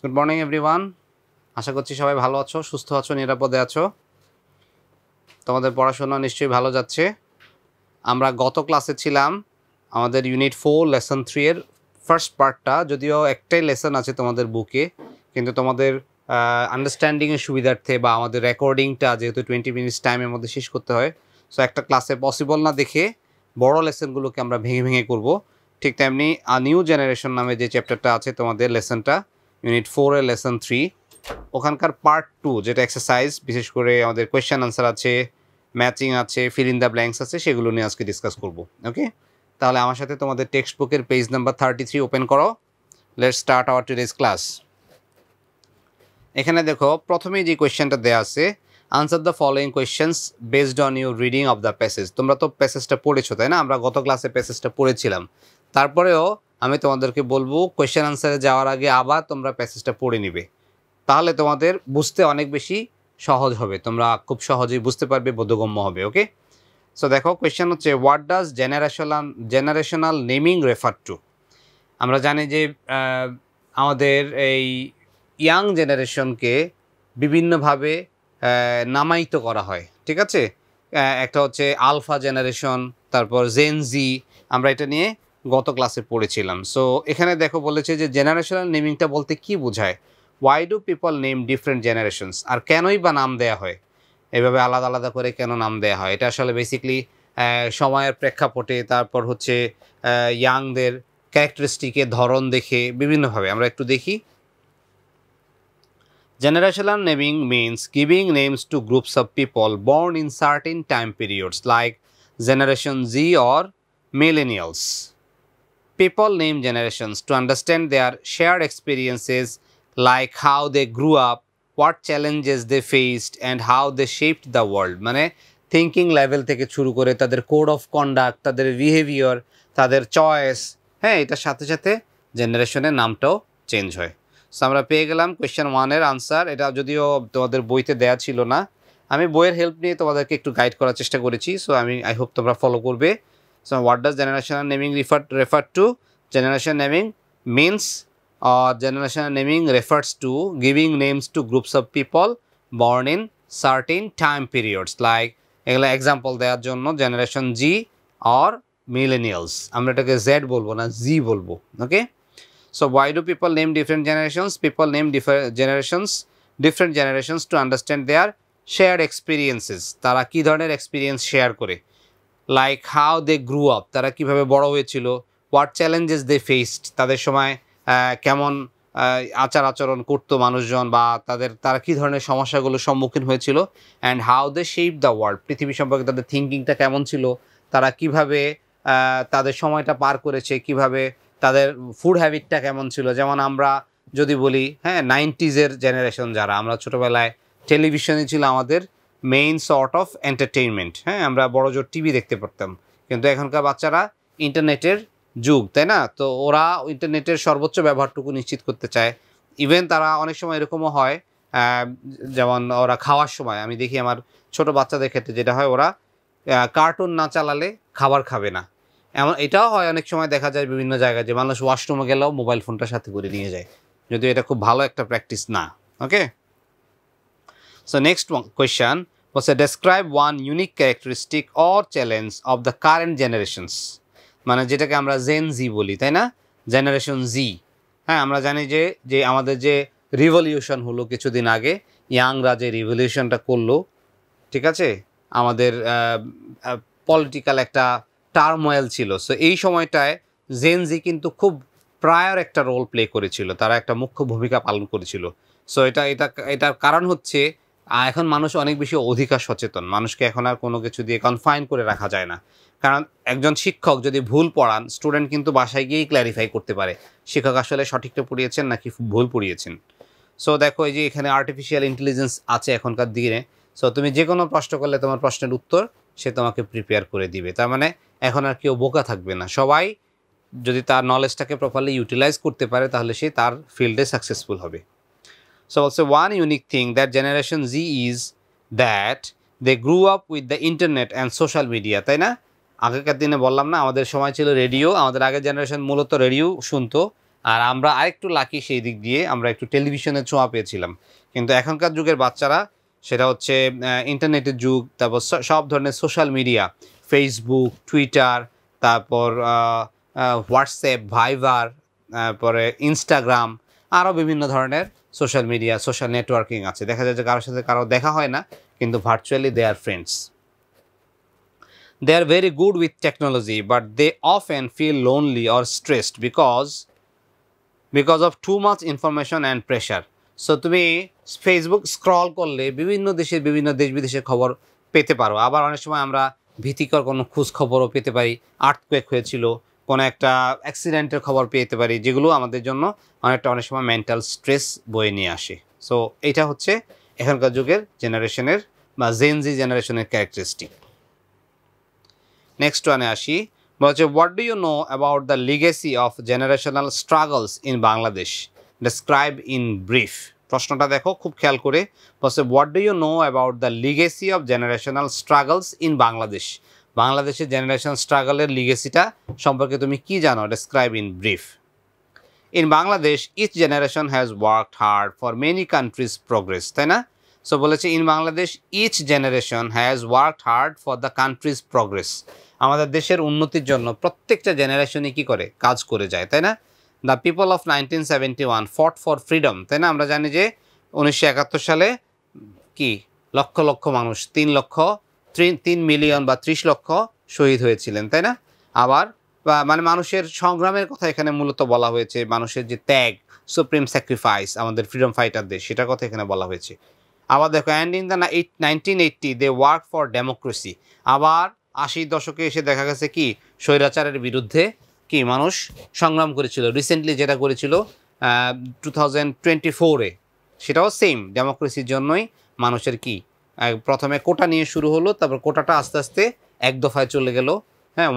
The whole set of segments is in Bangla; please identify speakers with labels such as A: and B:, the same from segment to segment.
A: Good morning everyone. আশা করছি সবাই ভালো আছো, সুস্থ আছো, নিরাপদে আছো। তোমাদের পড়াশোনা নিশ্চয়ই ভালো যাচ্ছে। আমরা গত ক্লাসে ছিলাম আমাদের ইউনিট 4 লেসন 3 এর ফার্স্ট পার্টটা, যদিও একটাই লেসন আছে তোমাদের বুকে, কিন্তু তোমাদের আন্ডারস্ট্যান্ডিংয়ের সুবিধার্থে বা আমাদের রেকর্ডিংটা যেহেতু 20 মিনিটস টাইমের মধ্যে শেষ করতে হয়, সো একটা ক্লাসে পসিবল না দেখে বড় লেসনগুলোকে আমরা ভেঙে ভেঙে করব। ঠিক তেমনি নিউ জেনারেশন নামে যে চ্যাপ্টারটা আছে তোমাদের লেসনটা, ইউনিট 4 এর লেসন 3, ওখানকার পার্ট 2 যেটা এক্সারসাইজ, বিশেষ করে আমাদের কোয়েশ্চেন আনসার আছে, ম্যাচিং আছে, ফিল ইন দ্য ব্ল্যাঙ্কস আছে, সেগুলো নিয়ে আজকে ডিসকাস করব। ওকে, তাহলে আমার সাথে তোমাদের টেক্সট বুকের পেজ নাম্বার 33 ওপেন করো। Let's start our today's class. এখানে দেখো প্রথমেই যে কোয়েশ্চেনটা দেওয়া আছে, answer the following questions based on your reading of the passage. তোমরা তো প্যাসেজটা পড়েছো, তাই না? আমরা গত ক্লাসে প্যাসেজটা পড়েছিলাম। তারপরেও আমি তোমাদেরকে বলবো কোয়েশ্চেন আনসারে যাওয়ার আগে আবার তোমরা প্যাসেজটা পড়ে নিবে, তাহলে তোমাদের বুঝতে অনেক বেশি সহজ হবে, তোমরা খুব সহজেই বুঝতে পারবে, বোধগম্য হবে। ওকে, সো দেখো কোয়েশ্চেন হচ্ছে, what does generational naming refer to? আমরা জানি যে আমাদের এই ইয়াং জেনারেশনকে বিভিন্নভাবে নামায়িত করা হয়, ঠিক আছে? একটা হচ্ছে আলফা জেনারেশন, তারপর জেনজি, আমরা এটা নিয়ে গত ক্লাসে পড়েছিলাম। সো এখানে দেখো বলেছে যে জেনারেশনাল নেমিংটা বলতে কি বোঝায়, why do people name different generations, আর কেনই বা নাম দেয়া হয়, এভাবে আলাদা আলাদা করে কেন নাম দেয়া হয়? এটা আসলে বেসিকলি সময়ের প্রেক্ষাপটে, তারপর হচ্ছে ইয়াংদের ক্যারেক্টারিস্টিকের ধরন দেখে বিভিন্নভাবে। আমরা একটু দেখি। Generational naming means giving names to groups of people born in certain time periods like Generation Z or Millennials. People name generations to understand their shared experiences, like how they grew up, what challenges they faced, and how they shaped the world. মানে থিঙ্কিং লেভেল থেকে শুরু করে তাদের কোড অফ কন্ডাক্ট, তাদের বিহেভিয়ার, তাদের চয়েস, হ্যাঁ, এটার সাথে সাথে জেনারেশনের নামটাও চেঞ্জ হয়। সো আমরা পেয়ে গেলাম কোয়েশ্চেন 1-এর আনসার। এটা যদিও তোমাদের বইতে দেয়া ছিল না, আমি বইয়ের হেল্প নিয়ে তোমাদেরকে একটু গাইড করার চেষ্টা করেছি। সো আই হোপ তোমরা ফলো করবে। So what does generational naming refer to? Generation naming means generational naming refers to giving names to groups of people born in certain time periods, like এগুলো এক্সাম্পল দেওয়ার জন্য জেনারেশন জি অর মিলেনিয়ালস, আমরা এটাকে জেড বলবো না, জি বলবো। ওকে, so why do people name different generations? People name different generations to understand their shared experiences, তারা কি ধরনের এক্সপিরিয়েন্স শেয়ার করে, like how they grew up, তারা কীভাবে বড় হয়েছিল, হোয়াট চ্যালেঞ্জেস দে ফেসড, তাদের সময় কেমন আচার আচরণ করতো মানুষজন, বা তারা কী ধরনের সমস্যাগুলোর সম্মুখীন হয়েছিল, and how they shape the world, পৃথিবী সম্পর্কে তাদের থিঙ্কিংটা কেমন ছিল, তারা কিভাবে তাদের সময়টা পার করেছে, কিভাবে তাদের ফুড হ্যাবিটটা কেমন ছিল। যেমন আমরা যদি বলি, হ্যাঁ, 90s জেনারেশন যারা, আমরা ছোটোবেলায় টেলিভিশনই ছিল আমাদের মেইন সর্ট অফ এন্টারটেইনমেন্ট। হ্যাঁ, আমরা বড় জোর টিভি দেখতে পারতাম, কিন্তু এখনকার বাচ্চারা ইন্টারনেটের যুগ, তাই না? তো ওরা ইন্টারনেটের সর্বোচ্চ ব্যবহারটুকু নিশ্চিত করতে চায়। ইভেন তারা অনেক সময় এরকমও হয়, যেমন ওরা খাওয়ার সময় আমি দেখি আমার ছোট বাচ্চাদের ক্ষেত্রে যেটা হয়, ওরা কার্টুন না চালালে খাবার খাবে না। এমন এটাও হয় অনেক সময়, দেখা যায় বিভিন্ন জায়গায় যে মানুষ ওয়াশরুমে গেলেও মোবাইল ফোনটা সাথে করে নিয়ে যায়, যদিও এটা খুব ভালো একটা প্র্যাকটিস না। ওকে, so next one question was a describe one unique characteristic or challenge of the current generations, মানে যেটাকে আমরা জেন জি বলি, তাই না? জেনারেশন জি। হ্যাঁ, আমরা জানি যে আমাদের যে রিভলিউশন হলো কিছুদিন আগে, ইয়াংরা যে রিভলিউশনটা করলো, ঠিক আছে, আমাদের পলিটিক্যাল একটা টার্মোয়েল ছিল। সো এই সময়টায় জেন জি কিন্তু খুব প্রায়র একটা রোল প্লে করেছিল, তারা একটা মুখ্য ভূমিকা পালন করেছিল। সো এটার কারণ হচ্ছে এখন মানুষ অনেক বেশি অধিকার সচেতন, মানুষকে এখন আর কোনো কিছু দিয়ে কনফাইন করে রাখা যায় না। কারণ একজন শিক্ষক যদি ভুল পড়ান, স্টুডেন্ট কিন্তু বাসায় গিয়েই ক্ল্যারিফাই করতে পারে শিক্ষক আসলে সঠিকটা পড়িয়েছেন নাকি ভুল পড়িয়েছেন। সো দেখো, এই যে এখানে আর্টিফিশিয়াল ইন্টেলিজেন্স আছে এখনকার দিনে। সো তুমি যে কোনো প্রশ্ন করলে তোমার প্রশ্নের উত্তর সে তোমাকে প্রিপেয়ার করে দিবে। তার মানে এখন আর কেউ বোকা থাকবে না, সবাই যদি তার নলেজটাকে প্রপারলি ইউটিলাইজ করতে পারে তাহলে সে তার ফিল্ডে সাকসেসফুল হবে। So also one unique thing that Generation Z is that they grew up with the internet and social media, তাই না? আগেকার দিনে বললাম না, আমাদের সময় ছিল রেডিও, আমাদের আগের জেনারেশন মূলত রেডিও শুনতো, আর আমরা আরেকটু লাকি সেই দিক দিয়ে আমরা একটু টেলিভিশনের ছোঁয়া পেয়েছিলাম। কিন্তু এখনকার যুগের বাচ্চারা সেটা হচ্ছে ইন্টারনেটের যুগ, তারপর সব ধরনের সোশ্যাল মিডিয়া, ফেসবুক, টুইটার, তারপর হোয়াটসঅ্যাপ, ভাইবার, তারপরে ইনস্টাগ্রাম, আরও বিভিন্ন ধরনের সোশ্যাল মিডিয়া, সোশ্যাল নেটওয়ার্কিং আছে। দেখা যায় যে কারোর সাথে কারো দেখা হয় না, কিন্তু virtually they are friends. They are very good with technology, but they often feel lonely or stressed because of too much information and pressure. So তুমি ফেসবুক স্ক্রল করলে বিভিন্ন দেশের বিভিন্ন দেশ বিদেশের খবর পেতে পারো। আবার অনেক সময় আমরা ভীতিকর কোনো খোঁজ খবরও পেতে পারি। আর্থকুয়েক হয়েছিল, কোনো একটা অ্যাক্সিডেন্টের খবর পেতে পারি, যেগুলো আমাদের জন্য অনেক সময় মেন্টাল স্ট্রেস বয়ে নিয়ে আসে। সো এটা হচ্ছে এখনকার যুগের জেনারেশনের বা জেনজি জেনারেশনের ক্যারেক্টারিস্টিক। নেক্সট ওয়ানে আসি, বলছে what do you know about the legacy of generational struggles in Bangladesh, describe in brief. প্রশ্নটা দেখো খুব খেয়াল করে, বলছে what do you know about the legacy of generational struggles in Bangladesh. বাংলাদেশের জেনারেশন স্ট্রাগলের লিগেসিটা সম্পর্কে তুমি কি জানো, describe in brief. In Bangladesh each generation has worked hard for many countries progress, তাই না? সো বলেছে in Bangladesh each generation has worked hard for the countries progress. আমাদের দেশের উন্নতির জন্য প্রত্যেকটা জেনারেশনই কী করে, কাজ করে যায়, তাই না? The people of 1971 fought for freedom, তাই না? আমরা জানি যে 1971 সালে কি লক্ষ লক্ষ মানুষ, 3 মিলিয়ন বা 30 লক্ষ শহীদ হয়েছিলেন, তাই না? আবার মানে মানুষের সংগ্রামের কথা এখানে মূলত বলা হয়েছে, মানুষের যে ত্যাগ, সুপ্রিম স্যাক্রিফাইস আমাদের ফ্রিডম ফাইটারদের, সেটার কথা এখানে বলা হয়েছে। আবার দেখো and in the 1980 they work for democracy. আবার 80 দশকে এসে দেখা গেছে কি স্বৈরাচারের বিরুদ্ধে কি মানুষ সংগ্রাম করেছিল। রিসেন্টলি যেটা করেছিল 2024-এ, সেটাও সেম ডেমোক্রেসির জন্যই মানুষের কি প্রথমে কোটা নিয়ে শুরু হলো, তারপর কোটাটা আস্তে আস্তে এক দফায় চলে গেল, হ্যাঁ,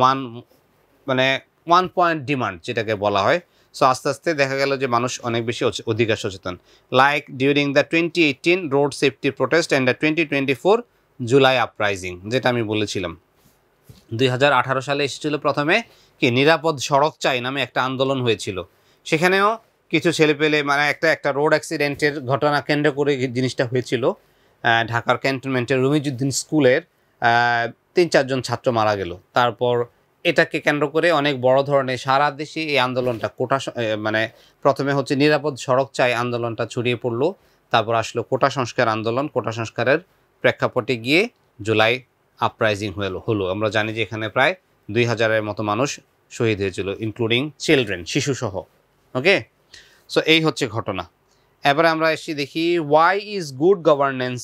A: ওয়ান পয়েন্ট ডিমান্ড যেটাকে বলা হয়। সো আস্তে আস্তে দেখা গেল যে মানুষ অনেক বেশি অধিকার সচেতন। Like during the 2018 road safety protest and the 2024 July uprising, যেটা আমি বলেছিলাম। 2018 সালে এসেছিল প্রথমে কি নিরাপদ সড়ক চাই নামে একটা আন্দোলন হয়েছিল। সেখানেও কিছু ছেলেপেলে মানে একটা রোড অ্যাক্সিডেন্টের ঘটনা কেন্দ্র করে জিনিসটা হয়েছিল। ঢাকার ক্যান্টনমেন্টের রুমিজউদ্দিন স্কুলের 3-4 জন ছাত্র মারা গেল। তারপর এটাকে কেন্দ্র করে অনেক বড় ধরনের সারা দেশে এই আন্দোলনটা মানে প্রথমে হচ্ছে নিরাপদ সড়ক চাই আন্দোলনটা ছড়িয়ে পড়লো, তারপর আসলো কোটা সংস্কার আন্দোলন। কোটা সংস্কারের প্রেক্ষাপটে গিয়ে জুলাই আপরাইজিং হলো। আমরা জানি যে এখানে প্রায় 2000-এর মতো মানুষ শহীদ হয়েছিল, ইনক্লুডিং চিলড্রেন, শিশুসহ। ওকে, সো এই হচ্ছে ঘটনা। এবারে আমরা এসে দেখি why is good governance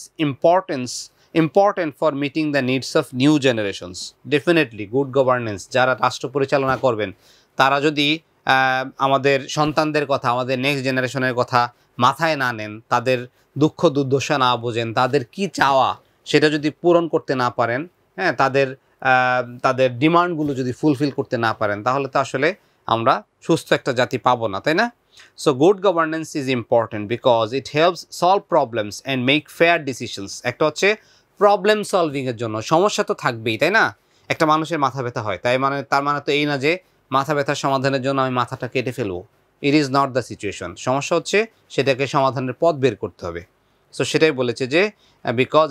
A: important for meeting the needs of new generations. Definitely good governance, যারা রাষ্ট্র পরিচালনা করবেন তারা যদি আমাদের সন্তানদের কথা, আমাদের নেক্সট জেনারেশনের কথা মাথায় না নেন, তাদের দুঃখ দুর্দশা না বোঝেন, তাদের কি চাওয়া সেটা যদি পূরণ করতে না পারেন, হ্যাঁ, তাদের ডিমান্ডগুলো যদি ফুলফিল করতে না পারেন, তাহলে তো আসলে আমরা সুস্থ একটা জাতি পাবো না, তাই না? So good governance is important because it helps solve problems and make fair decisions. একটা হচ্ছে প্রবলেম সলভিংয়ের জন্য, সমস্যা তো থাকবেই, তাই না? একটা মানুষের মাথা ব্যথা হয়, তার মানে তো এই না যে মাথা ব্যথার সমাধানের জন্য আমি মাথাটা কেটে ফেলবো। It is not the situation. সমস্যা হচ্ছে সেটাকে সমাধানের পথ বের করতে হবে। সো সেটাই বলেছে যে because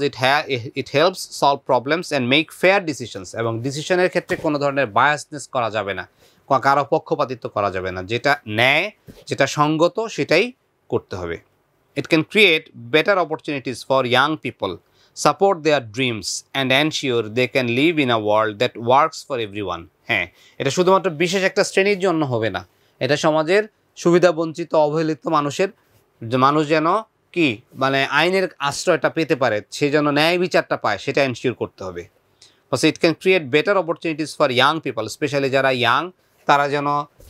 A: it helps solve problems and make fair decisions, এবং ডিসিশনের ক্ষেত্রে কোনো ধরনের বায়াসনেস করা যাবে না, কারো পক্ষপাতিত্ব করা যাবে না, যেটা ন্যায়, যেটা সঙ্গত সেটাই করতে হবে। It can create better opportunities for young people, support their dreams and ensure they can live in a world that works for everyone. হ্যাঁ, এটা শুধুমাত্র বিশেষ একটা শ্রেণীর জন্য হবে না, এটা সমাজের সুবিধাবঞ্চিত অবহেলিত মানুষ যেন কি মানে আইনের আশ্রয়টা পেতে পারে, সে যেন ন্যায় বিচারটা পায়, সেটা এনশিওর করতে হবে। It can create better opportunities for young people, specially যারা ইয়াং, তারা যেন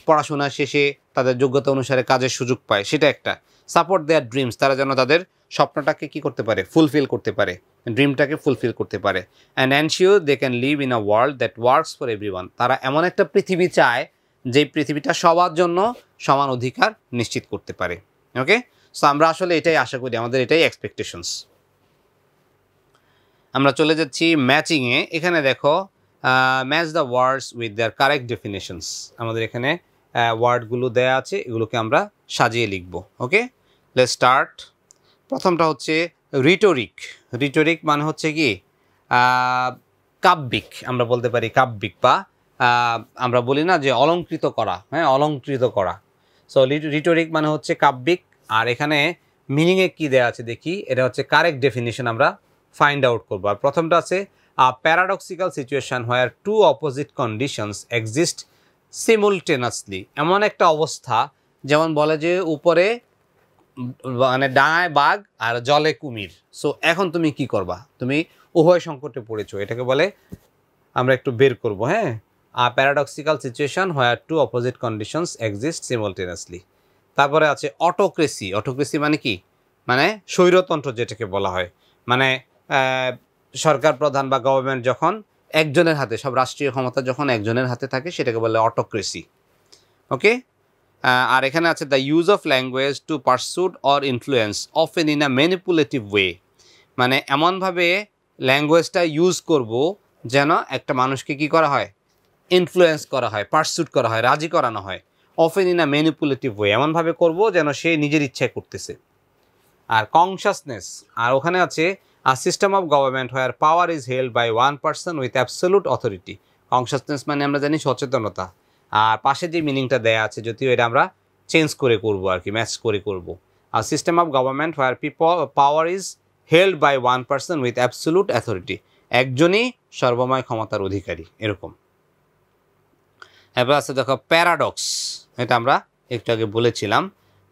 A: পড়াশোনা শেষে তাদের যোগ্যতা অনুসারে কাজের সুযোগ পায়, সেটা একটা। সাপোর্ট দেয়ার ড্রিমস, তারা যেন তাদের স্বপ্নটাকে কি করতে পারে, ফুলফিল করতে পারে, ড্রিমটাকে ফুলফিল করতে পারে। And ensure they can live in a world that works for everyone, তারা এমন একটা পৃথিবী চায় যে পৃথিবীটা সবার জন্য সমান অধিকার নিশ্চিত করতে পারে। ওকে, সো আমরা আসলে এটাই আশা করি, আমাদের এটাই এক্সপেকটেশনস। আমরা চলে যাচ্ছি ম্যাচিংয়ে। এখানে দেখো match the words with their correct definitions. আমাদের এখানে ওয়ার্ডগুলো দেয়া আছে, এগুলোকে আমরা সাজিয়ে লিখব। ওকে, লেটস স্টার্ট। প্রথমটা হচ্ছে রিটোরিক। রিটোরিক মানে হচ্ছে কি কাব্যিক, আমরা বলতে পারি কাব্যিক, বা আমরা বলি না যে অলঙ্কৃত করা, হ্যাঁ, অলঙ্কৃত করা। সো রিটোরিক মানে হচ্ছে কাব্যিক। আর এখানে মিনিংয়ে কি দেওয়া আছে দেখি, এটা হচ্ছে কারেক্ট ডেফিনিশন আমরা ফাইন্ড আউট করবো। আর প্রথমটা আছে paradoxical situation where two opposite conditions exist simultaneously. এমন একটা অবস্থা যেমন বলে যে উপরে মানে ডাঙায় বাঘ আর জলে কুমির। সো এখন তুমি কি করবা, তুমি উভয় সংকটে পড়েছো, এটাকে বলে আমরা একটু বের করব। হ্যাঁ, paradoxical situation where two opposite conditions exist সিমুলটেনিয়াসলি। তারপরে আছে অটোক্রেসি। অটোক্রেসি মানে কি, মানে স্বৈরতন্ত্র যেটাকে বলা হয়, মানে সরকার প্রধান বা গভর্নমেন্ট যখন একজনের হাতে, সব রাষ্ট্রীয় ক্ষমতা যখন একজনের হাতে থাকে সেটাকে বলে অটোক্রেসি। ওকে, আর এখানে আছে the use of language to pursuit or influence often in a manipulative way. মানে এমনভাবে ল্যাঙ্গুয়েজটা ইউজ করব যেন একটা মানুষকে কি করা হয়, ইনফ্লুয়েন্স করা হয়, পারসুট করা হয়, রাজি করানো হয়। Often in a manipulative way, এমনভাবে করব যেন সে নিজের ইচ্ছায় করতেছে। আর কনসাসনেস, আর ওখানে আছে a system of government where power is held by one person with absolute authority. Consciousness মানে আমরা জানি সচেতনতা। আর পাশে যে মিনিংটা দেয়া আছে, যদিও এটা আমরা চেঞ্জ করে করব আর কি, ম্যাচ করে করব। আর system of government where power is held by one person with absolute authority, একজনই সর্বময় ক্ষমতার অধিকারী, এরকম। এবার আছে দেখো প্যারাডক্স, এটা আমরা একটু আগে বলেছিলাম।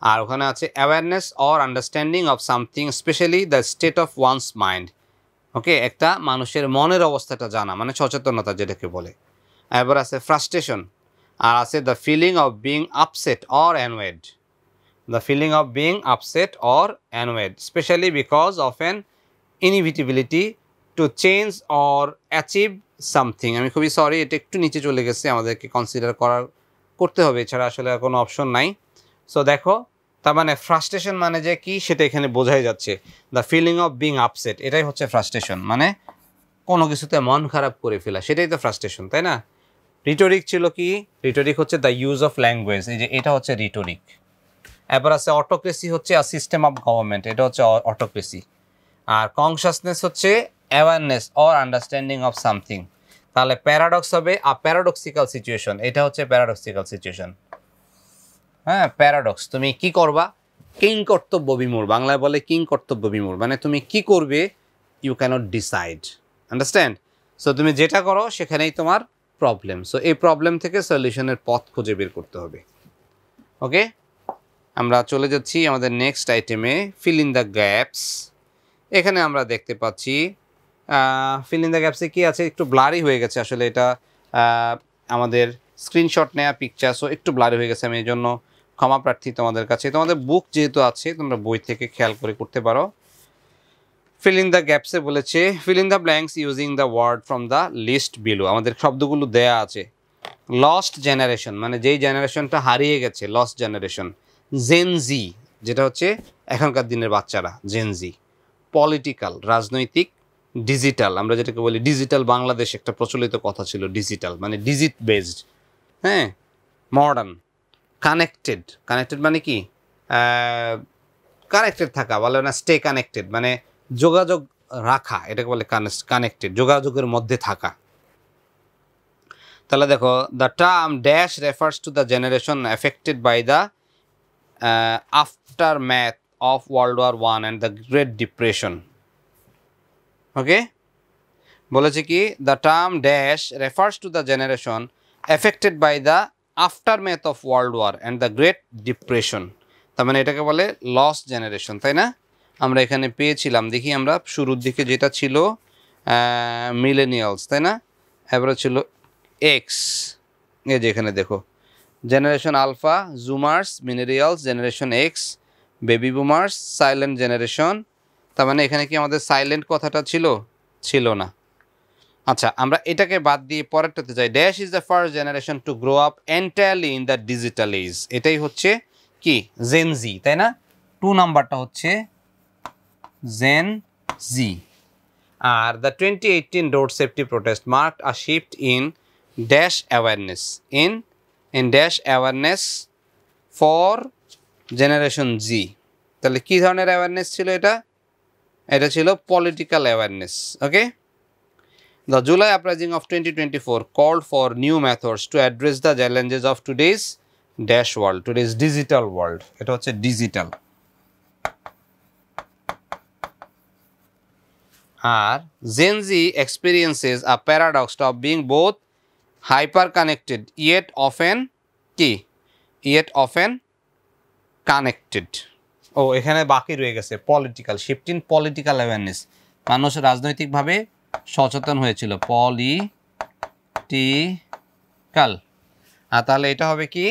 A: আর ওখানে আছে awareness or understanding of something specially the state of one's mind. Okay, একটা মানুষের মনের অবস্থাটা জানা, মানে সচেতনতা যেটাকে বলে। এবার আছে ফ্রাস্ট্রেশন, আর আছে the feeling of being upset or annoyed. The feeling of being upset or annoyed specially because of an inevitability to change or achieve something. আমি খুবই সরি, এটা একটু নিচে চলে গেছে, আমাদেরকে কনসিডার করতে হবে, এছাড়া আসলে কোনো অপশন নাই। সো দেখো, তার মানে ফ্রাস্ট্রেশন মানে যে কি সেটা এখানে বোঝাই যাচ্ছে। The feeling of being upset, এটাই হচ্ছে ফ্রাস্ট্রেশন, মানে কোনো কিছুতে মন খারাপ করে ফেলা, সেটাই তো ফ্রাস্ট্রেশন, তাই না? রিটোরিক ছিল কি, রিটোরিক হচ্ছে দ্য ইউজ অফ ল্যাঙ্গুয়েজ, এই যে এটা হচ্ছে রিটোরিক। এবার আছে অটোক্রেসি, হচ্ছে আ সিস্টেম অফ গভর্নমেন্ট, এটা হচ্ছে অটোক্রেসি। আর কনসাসনেস হচ্ছে awareness or understanding of something. তাহলে প্যারাডক্স হবে আ প্যারাডক্সিক্যাল সিচুয়েশন, এটা হচ্ছে প্যারাডক্সিক্যাল সিচুয়েশন। হ্যাঁ, প্যারাডক্স, তুমি কি করবা, কিং কর্তব্য বিমূঢ়, বাংলায় বলে কিং কর্তব্য বিমূঢ়, মানে তুমি কি করবে, you can't decide, understand. So তুমি যেটা করো সেখানেই তোমার প্রবলেম। সো এই প্রবলেম থেকে সলিউশনের পথ খুঁজে বের করতে হবে। ওকে, আমরা চলে যাচ্ছি আমাদের নেক্সট আইটেমে, ফিল ইন দ্য গ্যাপস। এখানে আমরা দেখতে পাচ্ছি ফিল ইন দ্য গ্যাপসে কী আছে, একটু ব্লারি হয়ে গেছে আসলে, এটা আমাদের স্ক্রিনশট নেওয়া পিকচার, সো একটু ব্লারি হয়ে গেছে, আমি এই জন্য ক্ষমা প্রার্থী তোমাদের কাছে। তোমাদের বুক যেহেতু আছে, তোমরা বই থেকে খেয়াল করে করতে পারো। ফিল ইন দ্য গ্যাপসে বলেছে fill in the blanks using the word from the list below. আমাদের শব্দগুলো দেয়া আছে। লস্ট জেনারেশন মানে যেই জেনারেশনটা হারিয়ে গেছে, লস্ট জেনারেশন। জেনজি, যেটা হচ্ছে এখনকার দিনের বাচ্চারা, জেনজি। পলিটিক্যাল, রাজনৈতিক। ডিজিটাল, আমরা যেটাকে বলি ডিজিটাল বাংলাদেশ, একটা প্রচলিত কথা ছিল ডিজিটাল, মানে ডিজিট বেসড। হ্যাঁ, মডার্ন। কানেক্টেড, কানেক্টেড মানে কি, কানেক্টেড থাকা, বলে না স্টে কানেক্টেড, মানে যোগাযোগ রাখা, এটাকে বলে কানেক্টেড, যোগাযোগের মধ্যে থাকা। তাহলে দেখো, the term dash refers to the generation affected by the aftermath of world war one and the great depression. Okay, বলেছে কি, the term dash refers to the generation affected by the aftermath of world war and the great depression. তার মানে এটাকে বলে লস্ট জেনারেশন, তাই না? আমরা এখানে পেয়েছিলাম, দেখি আমরা শুরুর দিকে যেটা ছিল মিলেনিয়ালস, তাই না? এবারে ছিল এক্স, এই যে এখানে দেখো, generation alpha, zoomers, millennials, generation X, baby boomers, silent generation. তার মানে এখানে কি আমাদের সাইলেন্ট কথাটা ছিল না। আচ্ছা, আমরা এটাকে বাদ দিয়ে পরেরটাতে যাই। Dash is the first generation to grow up entirely in the digital age. এটাই হচ্ছে কি, জেন জি, তাই না? 2 নাম্বারটা হচ্ছে জেন জি। আর the 2018 road safety protest marked a shift in dash awareness in in dash awareness for generation Z. তাহলে কি ধরনের অ্যাওয়ারনেস ছিল এটা? এটা ছিল political awareness. Okay, the July uprising of 2024 called for new methods to address the challenges of today's dash world, today's digital world. এটা হচ্ছে digital. R Gen Z experiences a paradox of being both hyper connected yet often কি yet often connected. ও এখানে বাকি রয়ে গেছে political, shift in political awareness, মানুষ রাজনৈতিকভাবে সচেতন হয়েছিল, পলিটিক্যাল। আর তাহলে এটা হবে কি,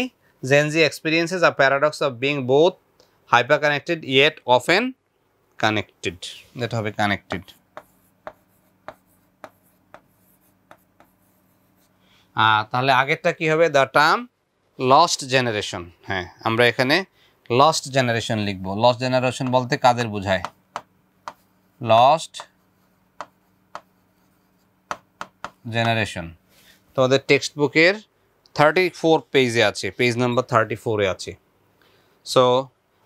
A: Gen Z experiences a paradox of being both hyper connected yet often connected, এটা হবে কানেক্টেড। তাহলে আগেরটা কি হবে, দ্য টার্ম লস্ট জেনারেশন। হ্যাঁ, আমরা এখানে লস্ট জেনারেশন লিখব। লস্ট জেনারেশন বলতে কাদের বোঝায়? লস্ট জেনারেশন তোমাদের টেক্সট বুকের 34 পেজে আছে, পেজ নাম্বার 34-এ আছে। সো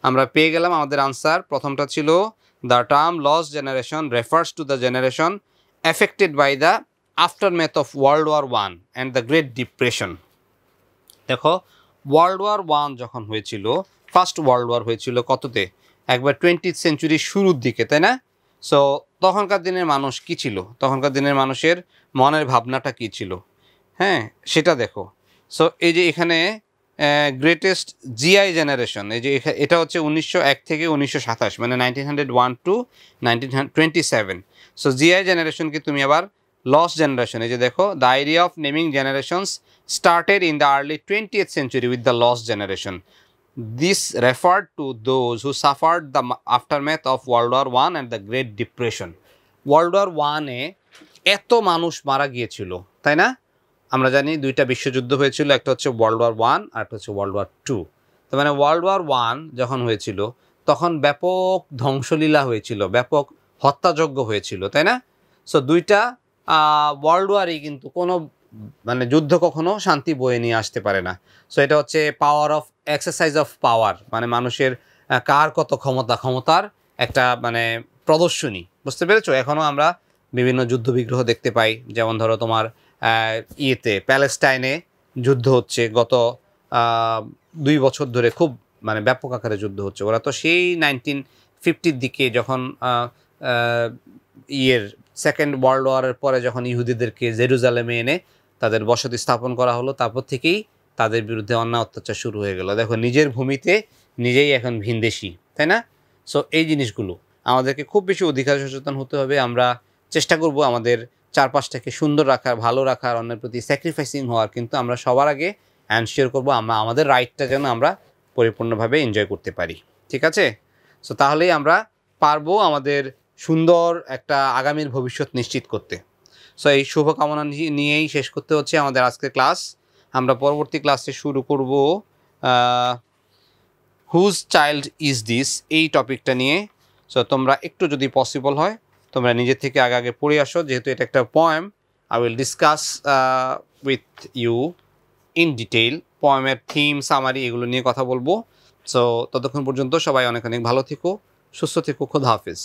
A: আমরা পেয়ে গেলাম আমাদের আনসার। প্রথমটা ছিল the term lost generation refers to the generation affected by the aftermath of world War 1 and the great Depression. দেখো, ওয়ার্ল্ড ওয়ার 1 যখন হয়েছিল, ফার্স্ট ওয়ার্ল্ড ওয়ার হয়েছিল কততে? একবার 20th সেঞ্চুরির শুরুর দিকে, তাই না? সো তখনকার দিনের মানুষ কি ছিল, তখনকার দিনের মানুষের মনের ভাবনাটা কি ছিল, হ্যাঁ সেটা দেখো। সো এই যে এখানে গ্রেটেস্ট জিআই জেনারেশন, এই যে এটা হচ্ছে 1901 থেকে 1927, মানে 1901 টু 1927। সো জিআই জেনারেশনকে তুমি আবার লস্ট জেনারেশন, এই যে দেখো, the idea of naming generations started in the early 20th century with the lost generation. This referred to those who suffered the aftermath of World War I and the Great Depression. World War I-এ এত মানুষ মারা গিয়েছিল, তাই না? আমরা জানি দুইটা বিশ্বযুদ্ধ হয়েছিল, একটা হচ্ছে World War I আর একটা হচ্ছে World War II। তার মানে World War I যখন হয়েছিল তখন ব্যাপক ধ্বংসলীলা হয়েছিল, ব্যাপক হত্যাযজ্ঞ হয়েছিল, তাই না? সো দুইটা ওয়ার্ল্ড ওয়ারই কিন্তু কোনো মানে যুদ্ধ কখনো শান্তি বয়ে নিয়ে আসতে পারে না। সো এটা হচ্ছে power of exercise of power, মানে মানুষের কার কত ক্ষমতার একটা মানে প্রদর্শনী, বুঝতে পেরেছো? এখনও আমরা বিভিন্ন যুদ্ধ বিগ্রহ দেখতে পাই, যেমন ধরো তোমার প্যালেস্টাইনে যুদ্ধ হচ্ছে গত 2 বছর ধরে, খুব মানে ব্যাপক আকারে যুদ্ধ হচ্ছে। ওরা তো সেই 1950-র দিকে যখন সেকেন্ড ওয়ার্ল্ড ওয়ারের পরে যখন ইহুদিদেরকে জেরুজালেমে এনে তাদের বসতি স্থাপন করা হলো, তারপর থেকেই তাদের বিরুদ্ধে অন্যায় অত্যাচার শুরু হয়ে গেল। দেখো, নিজের ভূমিতে নিজেই এখন ভিনদেশি, তাই না? সো এই জিনিসগুলো আমাদেরকে খুব বেশি অধিকার সচেতন হতে হবে। আমরা চেষ্টা করব আমাদের চারপাশটাকে সুন্দর রাখার, ভালো রাখার, অন্যের প্রতি স্যাক্রিফাইসিং হওয়ার, কিন্তু আমরা সবার আগে এনশিওর করবো আমরা আমাদের রাইটটা যেন আমরা পরিপূর্ণভাবে এনজয় করতে পারি, ঠিক আছে? সো তাহলেই আমরা পারবো আমাদের সুন্দর একটা আগামীর ভবিষ্যৎ নিশ্চিত করতে। সো এই শুভকামনা নিয়েই শেষ করতে হচ্ছে আমাদের আজকের ক্লাস। আমরা পরবর্তী ক্লাসে শুরু করব হুজ চাইল্ড ইজ দিস, এই টপিকটা নিয়ে। সো তোমরা একটু যদি পসিবল হয় তোমরা নিজের থেকে আগে পড়ে আসো, যেহেতু এটা একটা poem. I will discuss with you in detail পোয়েমের থিম, সামারি, এগুলো নিয়ে কথা বলবো। সো ততক্ষণ পর্যন্ত সবাই অনেক অনেক ভালো থেকো, সুস্থ থেকো, খোদা হাফেজ।